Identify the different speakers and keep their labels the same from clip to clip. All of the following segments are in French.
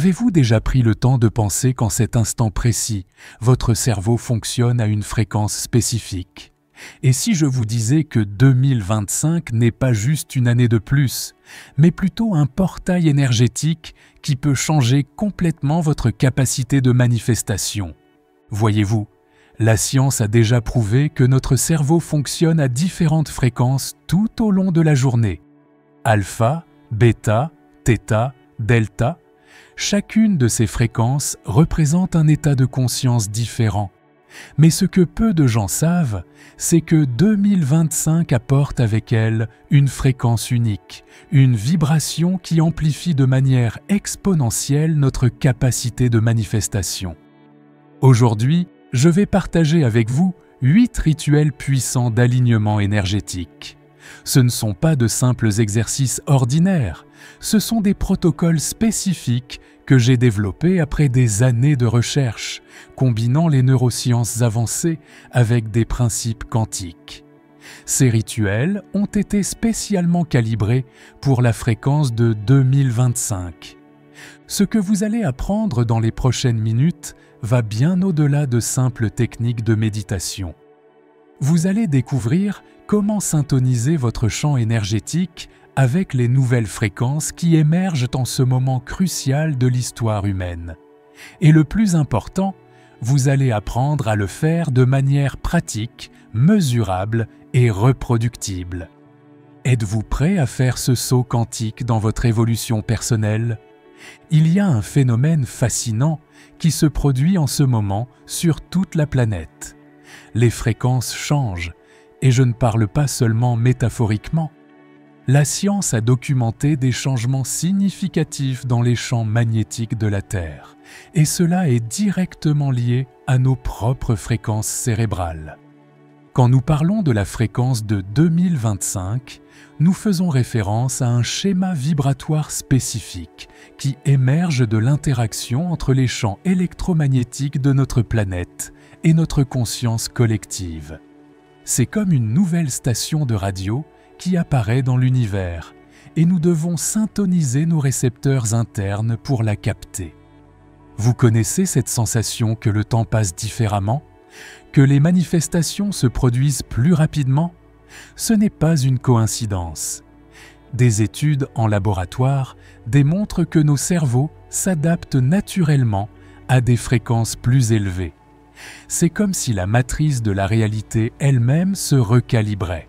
Speaker 1: Avez-vous déjà pris le temps de penser qu'en cet instant précis, votre cerveau fonctionne à une fréquence spécifique? Et si je vous disais que 2025 n'est pas juste une année de plus, mais plutôt un portail énergétique qui peut changer complètement votre capacité de manifestation? Voyez-vous, la science a déjà prouvé que notre cerveau fonctionne à différentes fréquences tout au long de la journée. Alpha, bêta, θ, delta, chacune de ces fréquences représente un état de conscience différent. Mais ce que peu de gens savent, c'est que 2025 apporte avec elle une fréquence unique, une vibration qui amplifie de manière exponentielle notre capacité de manifestation. Aujourd'hui, je vais partager avec vous 8 rituels puissants d'alignement énergétique. Ce ne sont pas de simples exercices ordinaires, ce sont des protocoles spécifiques que j'ai développés après des années de recherche, combinant les neurosciences avancées avec des principes quantiques. Ces rituels ont été spécialement calibrés pour la fréquence de 2025. Ce que vous allez apprendre dans les prochaines minutes va bien au-delà de simples techniques de méditation. Vous allez découvrir comment syntoniser votre champ énergétique avec les nouvelles fréquences qui émergent en ce moment crucial de l'histoire humaine. Et le plus important, vous allez apprendre à le faire de manière pratique, mesurable et reproductible. Êtes-vous prêt à faire ce saut quantique dans votre évolution personnelle? Il y a un phénomène fascinant qui se produit en ce moment sur toute la planète. Les fréquences changent, et je ne parle pas seulement métaphoriquement. La science a documenté des changements significatifs dans les champs magnétiques de la Terre, et cela est directement lié à nos propres fréquences cérébrales. Quand nous parlons de la fréquence de 2025, nous faisons référence à un schéma vibratoire spécifique qui émerge de l'interaction entre les champs électromagnétiques de notre planète et notre conscience collective. C'est comme une nouvelle station de radio qui apparaît dans l'univers, et nous devons syntoniser nos récepteurs internes pour la capter. Vous connaissez cette sensation que le temps passe différemment, que les manifestations se produisent plus rapidement? Ce n'est pas une coïncidence. Des études en laboratoire démontrent que nos cerveaux s'adaptent naturellement à des fréquences plus élevées. C'est comme si la matrice de la réalité elle-même se recalibrait.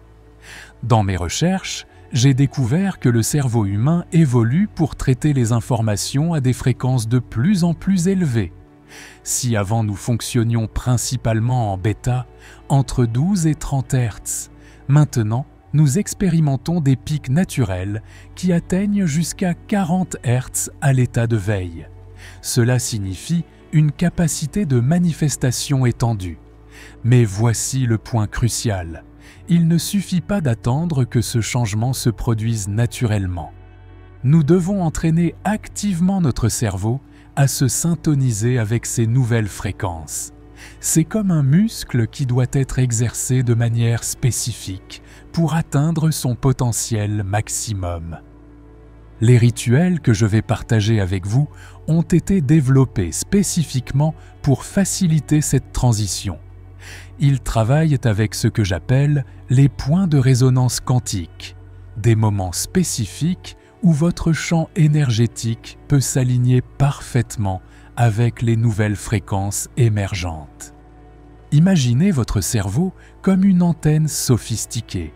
Speaker 1: Dans mes recherches, j'ai découvert que le cerveau humain évolue pour traiter les informations à des fréquences de plus en plus élevées. Si avant nous fonctionnions principalement en bêta, entre 12 et 30 Hz, maintenant nous expérimentons des pics naturels qui atteignent jusqu'à 40 Hz à l'état de veille. Cela signifie une capacité de manifestation étendue. Mais voici le point crucial. Il ne suffit pas d'attendre que ce changement se produise naturellement. Nous devons entraîner activement notre cerveau à se syntoniser avec ces nouvelles fréquences. C'est comme un muscle qui doit être exercé de manière spécifique pour atteindre son potentiel maximum. Les rituels que je vais partager avec vous ont été développés spécifiquement pour faciliter cette transition. Ils travaillent avec ce que j'appelle les points de résonance quantique, des moments spécifiques où votre champ énergétique peut s'aligner parfaitement avec les nouvelles fréquences émergentes. Imaginez votre cerveau comme une antenne sophistiquée.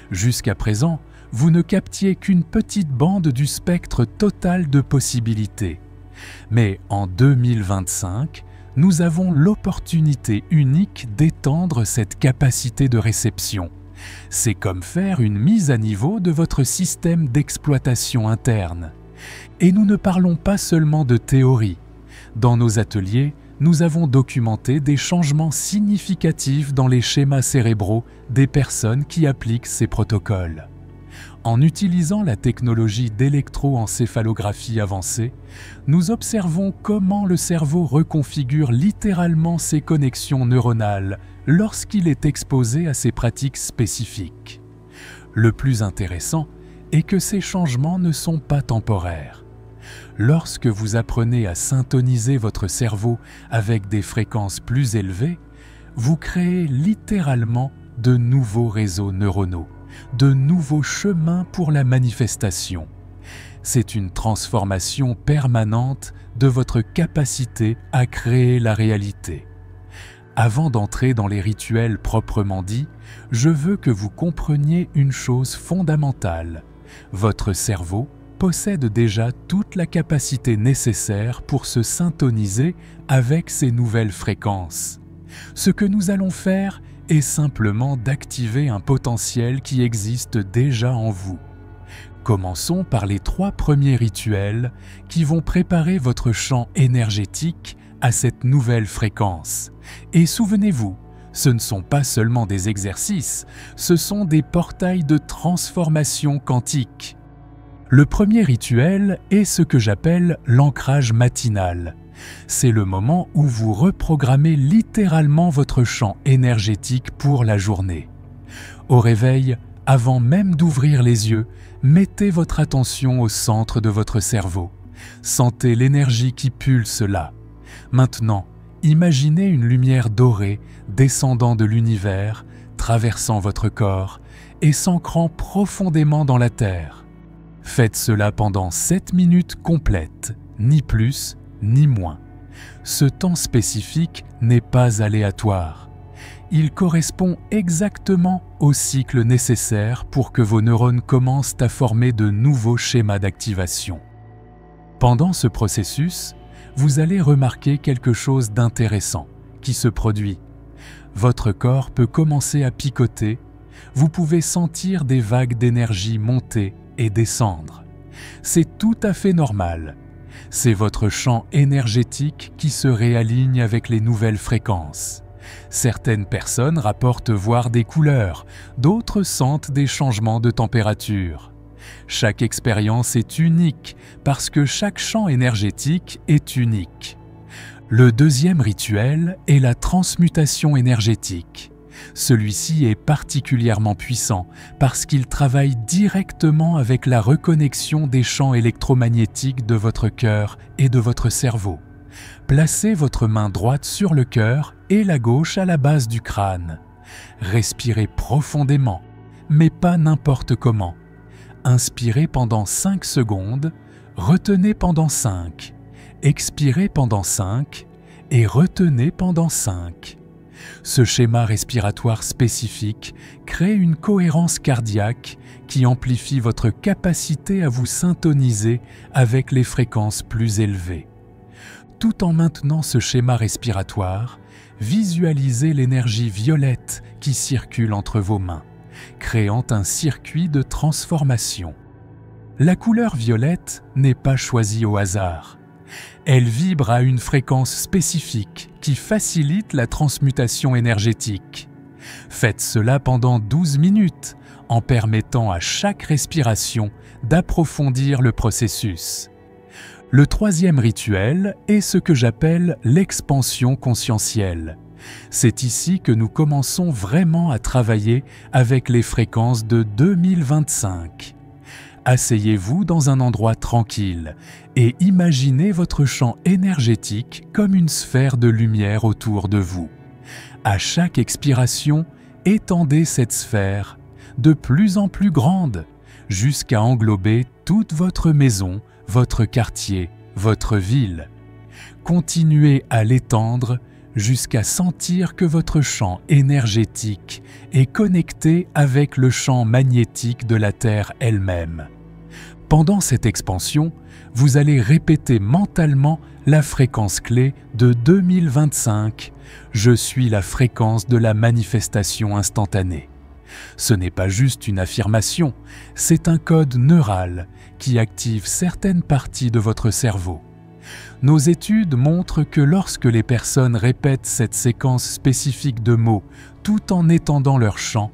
Speaker 1: Jusqu'à présent, vous ne captiez qu'une petite bande du spectre total de possibilités. Mais en 2025, nous avons l'opportunité unique d'étendre cette capacité de réception. C'est comme faire une mise à niveau de votre système d'exploitation interne. Et nous ne parlons pas seulement de théorie. Dans nos ateliers, nous avons documenté des changements significatifs dans les schémas cérébraux des personnes qui appliquent ces protocoles. En utilisant la technologie d'électroencéphalographie avancée, nous observons comment le cerveau reconfigure littéralement ses connexions neuronales lorsqu'il est exposé à ces pratiques spécifiques. Le plus intéressant est que ces changements ne sont pas temporaires. Lorsque vous apprenez à syntoniser votre cerveau avec des fréquences plus élevées, vous créez littéralement de nouveaux réseaux neuronaux, de nouveaux chemins pour la manifestation. C'est une transformation permanente de votre capacité à créer la réalité. Avant d'entrer dans les rituels proprement dits, je veux que vous compreniez une chose fondamentale. Votre cerveau possède déjà toute la capacité nécessaire pour se syntoniser avec ces nouvelles fréquences. Ce que nous allons faire est simplement d'activer un potentiel qui existe déjà en vous. Commençons par les 3 premiers rituels qui vont préparer votre champ énergétique à cette nouvelle fréquence. Et souvenez-vous, ce ne sont pas seulement des exercices, ce sont des portails de transformation quantique. Le premier rituel est ce que j'appelle l'ancrage matinal. C'est le moment où vous reprogrammez littéralement votre champ énergétique pour la journée. Au réveil, avant même d'ouvrir les yeux, mettez votre attention au centre de votre cerveau. Sentez l'énergie qui pulse là. Maintenant, imaginez une lumière dorée descendant de l'univers, traversant votre corps et s'ancrant profondément dans la Terre. Faites cela pendant 7 minutes complètes, ni plus ni moins. Ce temps spécifique n'est pas aléatoire. Il correspond exactement au cycle nécessaire pour que vos neurones commencent à former de nouveaux schémas d'activation. Pendant ce processus, vous allez remarquer quelque chose d'intéressant qui se produit. Votre corps peut commencer à picoter, vous pouvez sentir des vagues d'énergie monter et descendre. C'est tout à fait normal. C'est votre champ énergétique qui se réaligne avec les nouvelles fréquences. Certaines personnes rapportent voir des couleurs, d'autres sentent des changements de température. Chaque expérience est unique parce que chaque champ énergétique est unique. Le deuxième rituel est la transmutation énergétique. Celui-ci est particulièrement puissant parce qu'il travaille directement avec la reconnexion des champs électromagnétiques de votre cœur et de votre cerveau. Placez votre main droite sur le cœur et la gauche à la base du crâne. Respirez profondément, mais pas n'importe comment. Inspirez pendant 5 secondes, retenez pendant 5, expirez pendant 5 et retenez pendant 5. Ce schéma respiratoire spécifique crée une cohérence cardiaque qui amplifie votre capacité à vous syntoniser avec les fréquences plus élevées. Tout en maintenant ce schéma respiratoire, visualisez l'énergie violette qui circule entre vos mains, créant un circuit de transformation. La couleur violette n'est pas choisie au hasard. Elle vibre à une fréquence spécifique qui facilite la transmutation énergétique. Faites cela pendant 12 minutes en permettant à chaque respiration d'approfondir le processus. Le troisième rituel est ce que j'appelle l'expansion conscientielle. C'est ici que nous commençons vraiment à travailler avec les fréquences de 2025. Asseyez-vous dans un endroit tranquille et imaginez votre champ énergétique comme une sphère de lumière autour de vous. À chaque expiration, étendez cette sphère de plus en plus grande jusqu'à englober toute votre maison, votre quartier, votre ville. Continuez à l'étendre jusqu'à sentir que votre champ énergétique est connecté avec le champ magnétique de la Terre elle-même. Pendant cette expansion, vous allez répéter mentalement la fréquence clé de 2025. Je suis la fréquence de la manifestation instantanée. Ce n'est pas juste une affirmation, c'est un code neural qui active certaines parties de votre cerveau. Nos études montrent que lorsque les personnes répètent cette séquence spécifique de mots tout en étendant leur champ,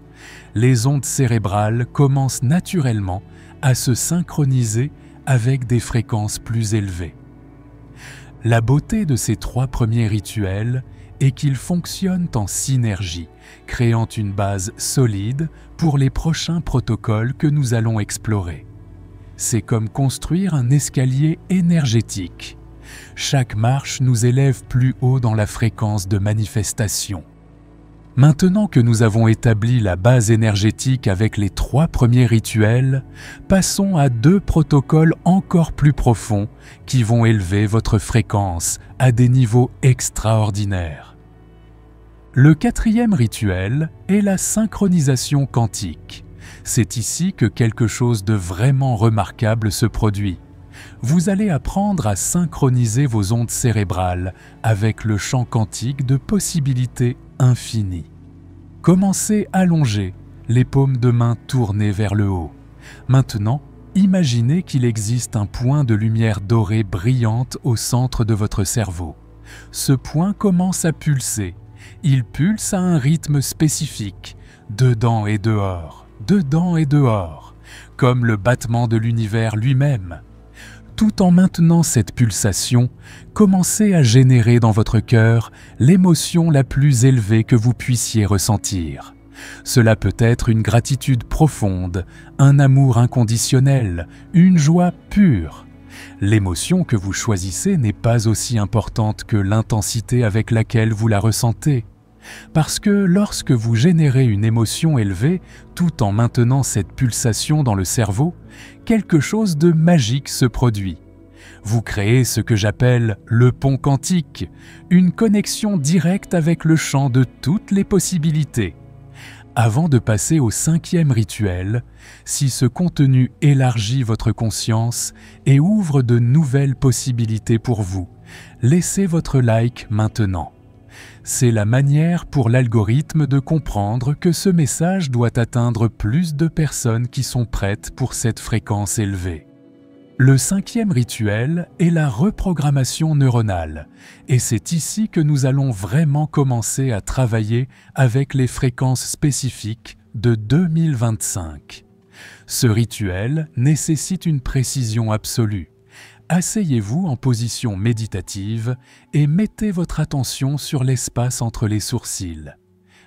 Speaker 1: les ondes cérébrales commencent naturellement à se synchroniser avec des fréquences plus élevées. La beauté de ces 3 premiers rituels est qu'ils fonctionnent en synergie, créant une base solide pour les prochains protocoles que nous allons explorer. C'est comme construire un escalier énergétique. Chaque marche nous élève plus haut dans la fréquence de manifestation. Maintenant que nous avons établi la base énergétique avec les 3 premiers rituels, passons à 2 protocoles encore plus profonds qui vont élever votre fréquence à des niveaux extraordinaires. Le 4e rituel est la synchronisation quantique. C'est ici que quelque chose de vraiment remarquable se produit. Vous allez apprendre à synchroniser vos ondes cérébrales avec le champ quantique de possibilités infinies. Commencez allongé, les paumes de main tournées vers le haut. Maintenant, imaginez qu'il existe un point de lumière dorée brillante au centre de votre cerveau. Ce point commence à pulser. Il pulse à un rythme spécifique, dedans et dehors, comme le battement de l'univers lui-même. Tout en maintenant cette pulsation, commencez à générer dans votre cœur l'émotion la plus élevée que vous puissiez ressentir. Cela peut être une gratitude profonde, un amour inconditionnel, une joie pure. L'émotion que vous choisissez n'est pas aussi importante que l'intensité avec laquelle vous la ressentez. Parce que lorsque vous générez une émotion élevée, tout en maintenant cette pulsation dans le cerveau, quelque chose de magique se produit. Vous créez ce que j'appelle le pont quantique, une connexion directe avec le champ de toutes les possibilités. Avant de passer au 5e rituel, si ce contenu élargit votre conscience et ouvre de nouvelles possibilités pour vous, laissez votre like maintenant. C'est la manière pour l'algorithme de comprendre que ce message doit atteindre plus de personnes qui sont prêtes pour cette fréquence élevée. Le 5e rituel est la reprogrammation neuronale, et c'est ici que nous allons vraiment commencer à travailler avec les fréquences spécifiques de 2025. Ce rituel nécessite une précision absolue. Asseyez-vous en position méditative et mettez votre attention sur l'espace entre les sourcils.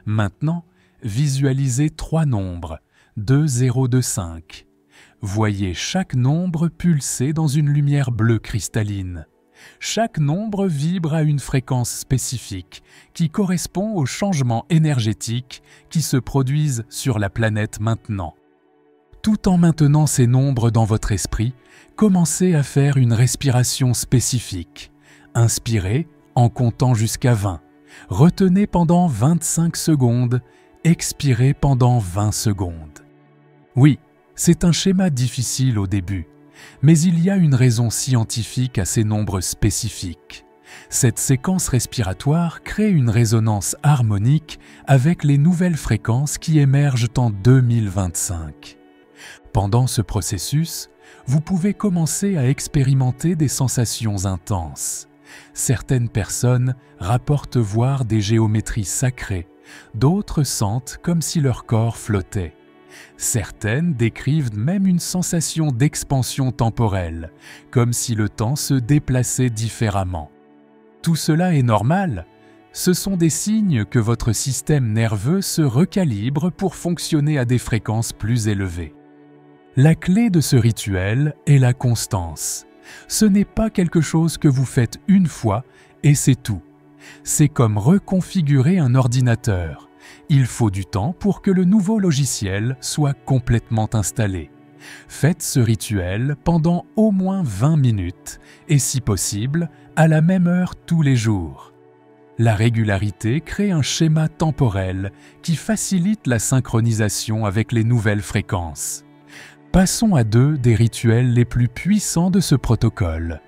Speaker 1: Maintenant, visualisez 3 nombres, 2, 0, 2, 5. Voyez chaque nombre pulser dans une lumière bleue cristalline. Chaque nombre vibre à une fréquence spécifique qui correspond aux changements énergétiques qui se produisent sur la planète maintenant. Tout en maintenant ces nombres dans votre esprit, commencez à faire une respiration spécifique. Inspirez en comptant jusqu'à 20. Retenez pendant 25 secondes. Expirez pendant 20 secondes. Oui, c'est un schéma difficile au début, mais il y a une raison scientifique à ces nombres spécifiques. Cette séquence respiratoire crée une résonance harmonique avec les nouvelles fréquences qui émergent en 2025. Pendant ce processus, vous pouvez commencer à expérimenter des sensations intenses. Certaines personnes rapportent voir des géométries sacrées, d'autres sentent comme si leur corps flottait. Certaines décrivent même une sensation d'expansion temporelle, comme si le temps se déplaçait différemment. Tout cela est normal. Ce sont des signes que votre système nerveux se recalibre pour fonctionner à des fréquences plus élevées. La clé de ce rituel est la constance. Ce n'est pas quelque chose que vous faites une fois et c'est tout. C'est comme reconfigurer un ordinateur. Il faut du temps pour que le nouveau logiciel soit complètement installé. Faites ce rituel pendant au moins 20 minutes et si possible, à la même heure tous les jours. La régularité crée un schéma temporel qui facilite la synchronisation avec les nouvelles fréquences. Passons à 2 des rituels les plus puissants de ce protocole.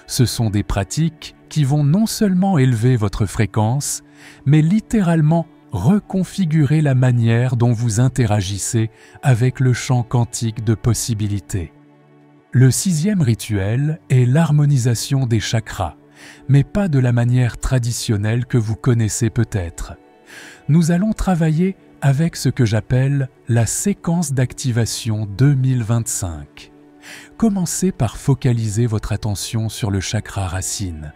Speaker 1: Ce sont des pratiques qui vont non seulement élever votre fréquence, mais littéralement reconfigurer la manière dont vous interagissez avec le champ quantique de possibilités. Le 6e rituel est l'harmonisation des chakras, mais pas de la manière traditionnelle que vous connaissez peut-être. Nous allons travailler avec ce que j'appelle la séquence d'activation 2025. Commencez par focaliser votre attention sur le chakra racine,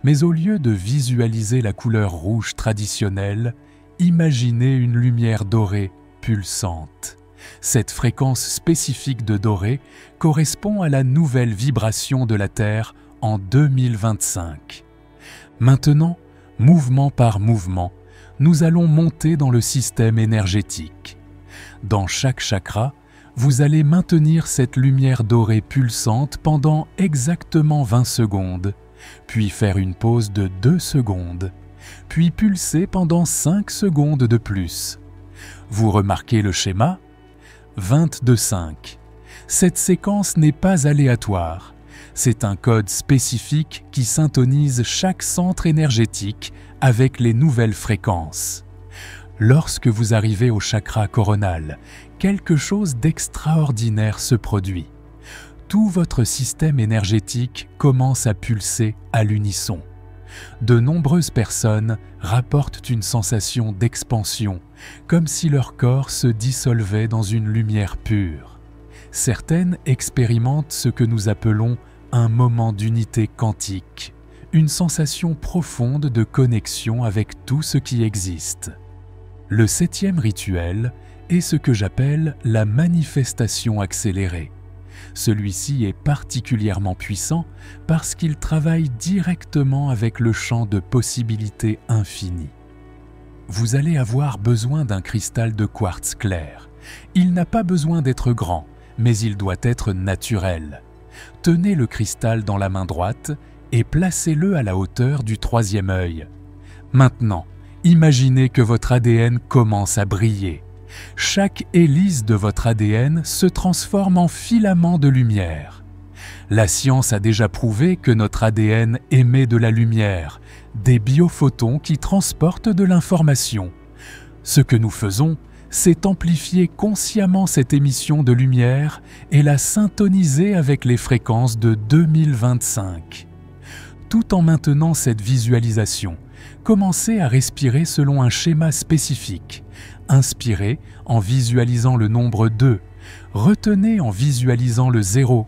Speaker 1: mais au lieu de visualiser la couleur rouge traditionnelle, imaginez une lumière dorée pulsante. Cette fréquence spécifique de doré correspond à la nouvelle vibration de la Terre en 2025. Maintenant, mouvement par mouvement, nous allons monter dans le système énergétique. Dans chaque chakra, vous allez maintenir cette lumière dorée pulsante pendant exactement 20 secondes, puis faire une pause de 2 secondes, puis pulser pendant 5 secondes de plus. Vous remarquez le schéma ? 22-5. Cette séquence n'est pas aléatoire. C'est un code spécifique qui syntonise chaque centre énergétique avec les nouvelles fréquences. Lorsque vous arrivez au chakra coronal, quelque chose d'extraordinaire se produit. Tout votre système énergétique commence à pulser à l'unisson. De nombreuses personnes rapportent une sensation d'expansion, comme si leur corps se dissolvait dans une lumière pure. Certaines expérimentent ce que nous appelons un moment d'unité quantique, une sensation profonde de connexion avec tout ce qui existe. Le 7e rituel est ce que j'appelle la manifestation accélérée. Celui-ci est particulièrement puissant parce qu'il travaille directement avec le champ de possibilités infinies. Vous allez avoir besoin d'un cristal de quartz clair. Il n'a pas besoin d'être grand, mais il doit être naturel. Tenez le cristal dans la main droite et placez-le à la hauteur du 3e œil. Maintenant, imaginez que votre ADN commence à briller. Chaque hélice de votre ADN se transforme en filament de lumière. La science a déjà prouvé que notre ADN émet de la lumière, des biophotons qui transportent de l'information. Ce que nous faisons, c'est amplifier consciemment cette émission de lumière et la syntoniser avec les fréquences de 2025. Tout en maintenant cette visualisation, commencez à respirer selon un schéma spécifique. Inspirez en visualisant le nombre 2, retenez en visualisant le 0,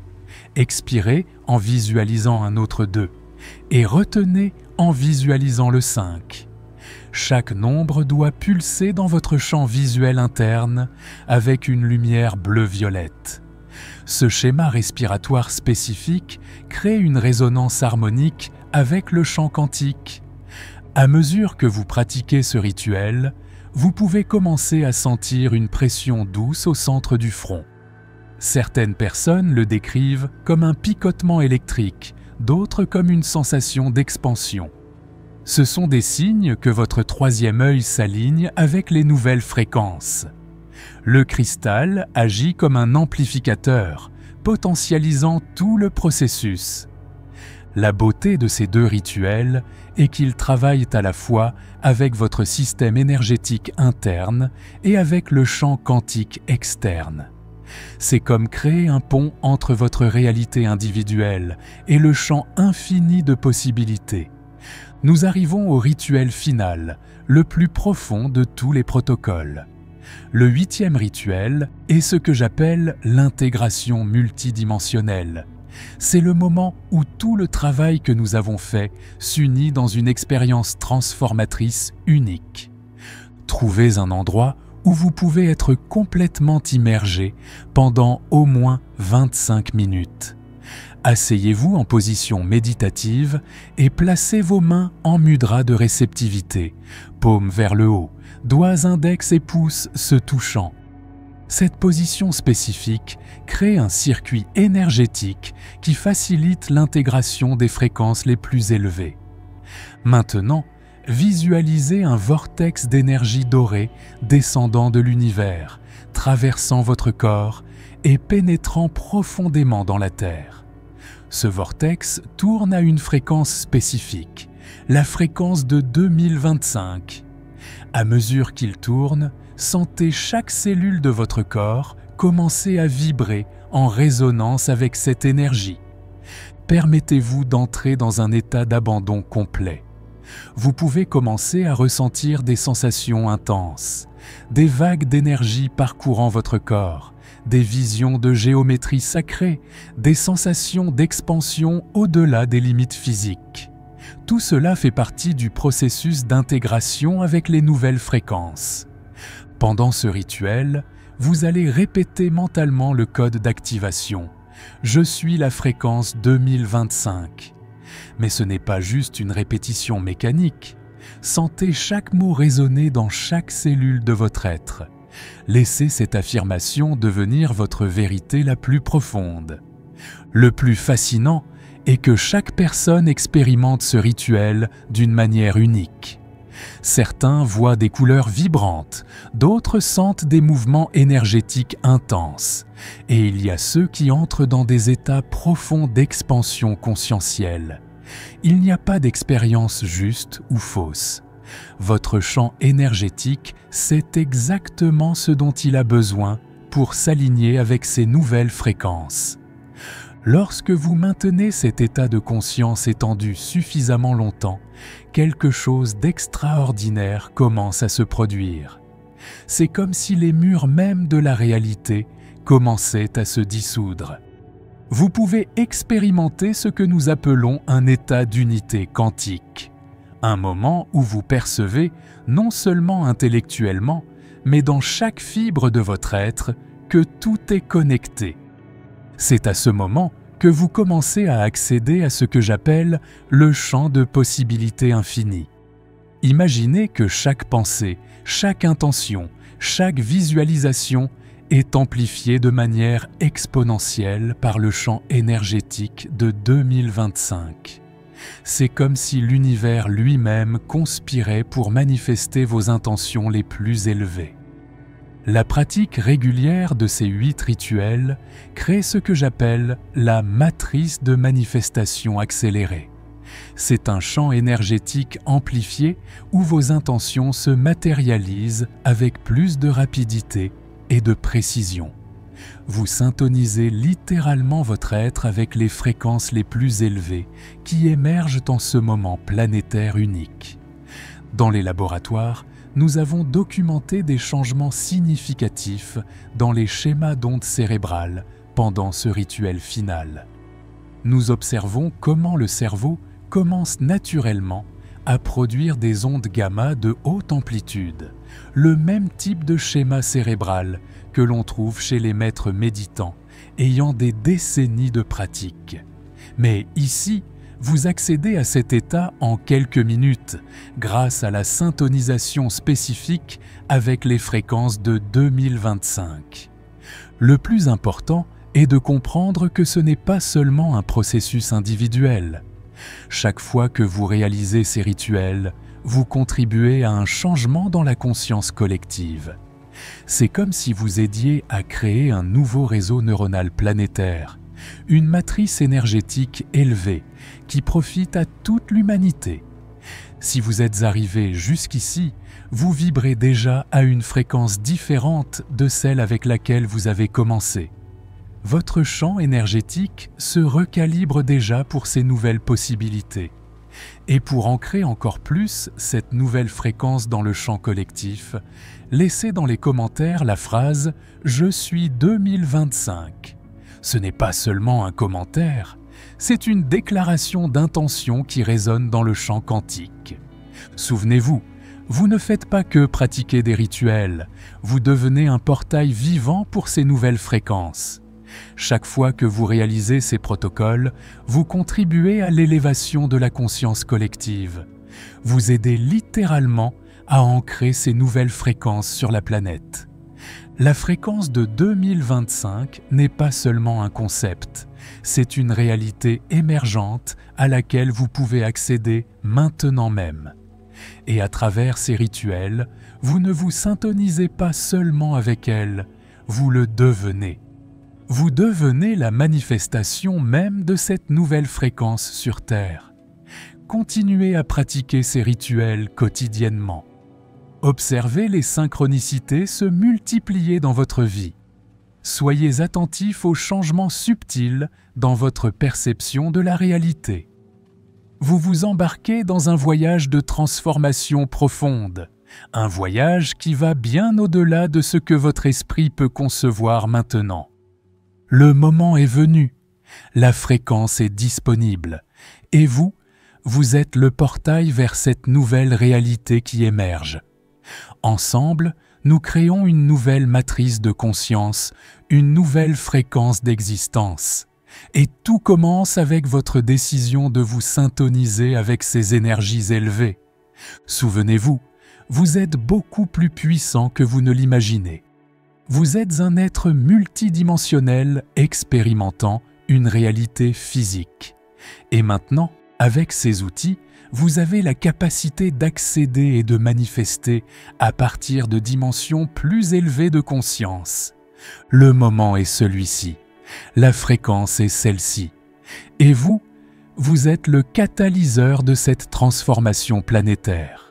Speaker 1: expirez en visualisant un autre 2 et retenez en visualisant le 5. Chaque nombre doit pulser dans votre champ visuel interne avec une lumière bleu-violette. Ce schéma respiratoire spécifique crée une résonance harmonique avec le champ quantique. À mesure que vous pratiquez ce rituel, vous pouvez commencer à sentir une pression douce au centre du front. Certaines personnes le décrivent comme un picotement électrique, d'autres comme une sensation d'expansion. Ce sont des signes que votre 3e œil s'aligne avec les nouvelles fréquences. Le cristal agit comme un amplificateur, potentialisant tout le processus. La beauté de ces deux rituels est qu'ils travaillent à la fois avec votre système énergétique interne et avec le champ quantique externe. C'est comme créer un pont entre votre réalité individuelle et le champ infini de possibilités. Nous arrivons au rituel final, le plus profond de tous les protocoles. Le 8e rituel est ce que j'appelle l'intégration multidimensionnelle. C'est le moment où tout le travail que nous avons fait s'unit dans une expérience transformatrice unique. Trouvez un endroit où vous pouvez être complètement immergé pendant au moins 25 minutes. Asseyez-vous en position méditative et placez vos mains en mudra de réceptivité, paumes vers le haut, doigts index et pouces se touchant. Cette position spécifique crée un circuit énergétique qui facilite l'intégration des fréquences les plus élevées. Maintenant, visualisez un vortex d'énergie dorée descendant de l'univers, traversant votre corps et pénétrant profondément dans la Terre. Ce vortex tourne à une fréquence spécifique, la fréquence de 2025. À mesure qu'il tourne, sentez chaque cellule de votre corps commencer à vibrer en résonance avec cette énergie. Permettez-vous d'entrer dans un état d'abandon complet. Vous pouvez commencer à ressentir des sensations intenses, des vagues d'énergie parcourant votre corps, des visions de géométrie sacrée, des sensations d'expansion au-delà des limites physiques. Tout cela fait partie du processus d'intégration avec les nouvelles fréquences. Pendant ce rituel, vous allez répéter mentalement le code d'activation. Je suis la fréquence 2025. Mais ce n'est pas juste une répétition mécanique. Sentez chaque mot résonner dans chaque cellule de votre être. Laissez cette affirmation devenir votre vérité la plus profonde. Le plus fascinant est que chaque personne expérimente ce rituel d'une manière unique. Certains voient des couleurs vibrantes, d'autres sentent des mouvements énergétiques intenses, et il y a ceux qui entrent dans des états profonds d'expansion conscientielle. Il n'y a pas d'expérience juste ou fausse. Votre champ énergétique sait exactement ce dont il a besoin pour s'aligner avec ces nouvelles fréquences. Lorsque vous maintenez cet état de conscience étendu suffisamment longtemps, quelque chose d'extraordinaire commence à se produire. C'est comme si les murs même de la réalité commençaient à se dissoudre. Vous pouvez expérimenter ce que nous appelons un état d'unité quantique. Un moment où vous percevez, non seulement intellectuellement, mais dans chaque fibre de votre être, que tout est connecté. C'est à ce moment que vous commencez à accéder à ce que j'appelle le champ de possibilités infinies. Imaginez que chaque pensée, chaque intention, chaque visualisation est amplifiée de manière exponentielle par le champ énergétique de 2025. C'est comme si l'univers lui-même conspirait pour manifester vos intentions les plus élevées. La pratique régulière de ces 8 rituels crée ce que j'appelle la matrice de manifestation accélérée. C'est un champ énergétique amplifié où vos intentions se matérialisent avec plus de rapidité et de précision. Vous syntonisez littéralement votre être avec les fréquences les plus élevées qui émergent en ce moment planétaire unique. Dans les laboratoires, nous avons documenté des changements significatifs dans les schémas d'ondes cérébrales pendant ce rituel final. Nous observons comment le cerveau commence naturellement à produire des ondes gamma de haute amplitude, le même type de schéma cérébral que l'on trouve chez les maîtres méditants ayant des décennies de pratique. Mais ici, vous accédez à cet état en quelques minutes grâce à la syntonisation spécifique avec les fréquences de 2025. Le plus important est de comprendre que ce n'est pas seulement un processus individuel. Chaque fois que vous réalisez ces rituels, vous contribuez à un changement dans la conscience collective. C'est comme si vous aidiez à créer un nouveau réseau neuronal planétaire, une matrice énergétique élevée qui profite à toute l'humanité. Si vous êtes arrivé jusqu'ici, vous vibrez déjà à une fréquence différente de celle avec laquelle vous avez commencé. Votre champ énergétique se recalibre déjà pour ces nouvelles possibilités. Et pour ancrer encore plus cette nouvelle fréquence dans le champ collectif, laissez dans les commentaires la phrase « Je suis 2025 ». Ce n'est pas seulement un commentaire, c'est une déclaration d'intention qui résonne dans le champ quantique. Souvenez-vous, vous ne faites pas que pratiquer des rituels, vous devenez un portail vivant pour ces nouvelles fréquences. Chaque fois que vous réalisez ces protocoles, vous contribuez à l'élévation de la conscience collective. Vous aidez littéralement à ancrer ces nouvelles fréquences sur la planète. La fréquence de 2025 n'est pas seulement un concept, c'est une réalité émergente à laquelle vous pouvez accéder maintenant même. Et à travers ces rituels, vous ne vous syntonisez pas seulement avec elle, vous le devenez. Vous devenez la manifestation même de cette nouvelle fréquence sur Terre. Continuez à pratiquer ces rituels quotidiennement. Observez les synchronicités se multiplier dans votre vie. Soyez attentifs aux changements subtils dans votre perception de la réalité. Vous vous embarquez dans un voyage de transformation profonde, un voyage qui va bien au-delà de ce que votre esprit peut concevoir maintenant. Le moment est venu, la fréquence est disponible, et vous êtes le portail vers cette nouvelle réalité qui émerge. Ensemble, nous créons une nouvelle matrice de conscience, une nouvelle fréquence d'existence. Et tout commence avec votre décision de vous syntoniser avec ces énergies élevées. Souvenez-vous, vous êtes beaucoup plus puissant que vous ne l'imaginez. Vous êtes un être multidimensionnel expérimentant une réalité physique. Et maintenant, avec ces outils, vous avez la capacité d'accéder et de manifester à partir de dimensions plus élevées de conscience. Le moment est celui-ci, la fréquence est celle-ci. Et vous, vous êtes le catalyseur de cette transformation planétaire.